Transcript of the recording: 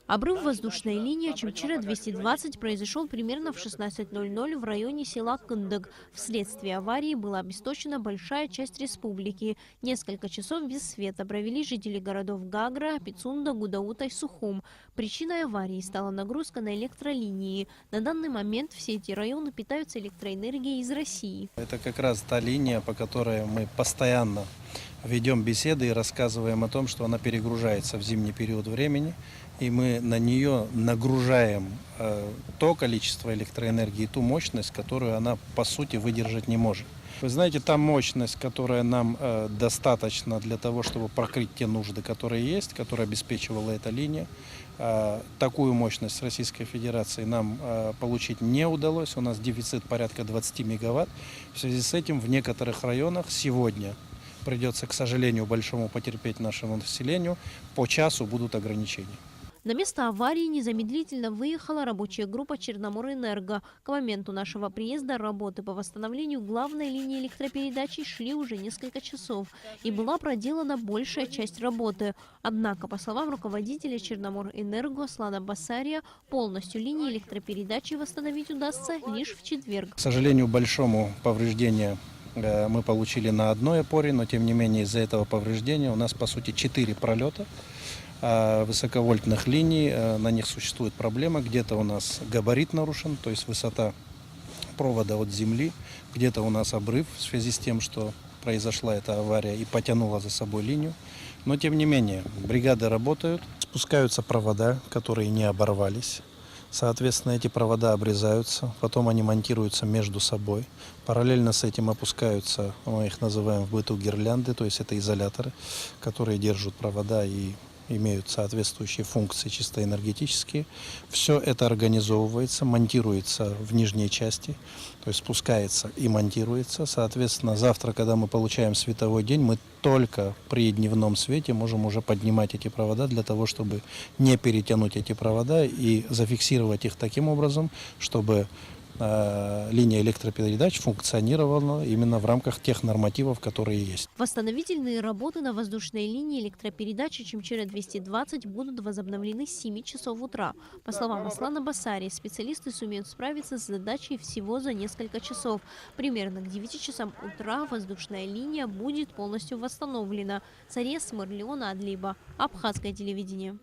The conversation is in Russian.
Обрыв воздушной линии Чимчира-220 произошел примерно в 16:00 в районе села Кындык. Вследствие аварии была обесточена большая часть республики. Несколько часов без света провели жители городов Гагра, Пицунда, Гудаута и Сухум. Причиной аварии стала нагрузка на электролинии. На данный момент все эти районы питаются электроэнергией из России. Это как раз та линия, по которой мы постоянно ведем беседы и рассказываем о том, что она перегружается в зимний период времени, и мы на нее нагружаем то количество электроэнергии, ту мощность, которую она по сути выдержать не может. Вы знаете, та мощность, которая нам достаточно для того, чтобы покрыть те нужды, которые есть, которые обеспечивала эта линия, такую мощность Российской Федерации нам получить не удалось. У нас дефицит порядка 20 мегаватт. В связи с этим в некоторых районах сегодня придется, к сожалению, большому потерпеть нашему населению. По часу будут ограничения. На место аварии незамедлительно выехала рабочая группа Черноморэнерго. К моменту нашего приезда работы по восстановлению главной линии электропередачи шли уже несколько часов, и была проделана большая часть работы. Однако, по словам руководителя Черноморэнерго Слана Басария, полностью линии электропередачи восстановить удастся лишь в четверг. К сожалению, большому повреждения мы получили на одной опоре, но тем не менее из-за этого повреждения у нас по сути 4 пролета высоковольтных линий. На них существует проблема. Где-то у нас габарит нарушен, то есть высота провода от земли, где-то у нас обрыв в связи с тем, что произошла эта авария и потянула за собой линию. Но тем не менее бригады работают, спускаются провода, которые не оборвались. Соответственно, эти провода обрезаются, потом они монтируются между собой. Параллельно с этим опускаются, мы их называем в быту гирлянды, то есть это изоляторы, которые держат провода и имеют соответствующие функции чисто энергетические. Все это организовывается, монтируется в нижней части, то есть спускается и монтируется. Соответственно, завтра, когда мы получаем световой день, мы только при дневном свете можем уже поднимать эти провода для того, чтобы не перетянуть эти провода и зафиксировать их таким образом, чтобы линия электропередач функционировала именно в рамках тех нормативов, которые есть. Восстановительные работы на воздушной линии электропередачи Чимчира-220 будут возобновлены с 7 часов утра. По словам Аслана Басарии, специалисты сумеют справиться с задачей всего за несколько часов. Примерно к 9 часам утра воздушная линия будет полностью восстановлена. Царес Марлеона Адлиба, Абхазское телевидение.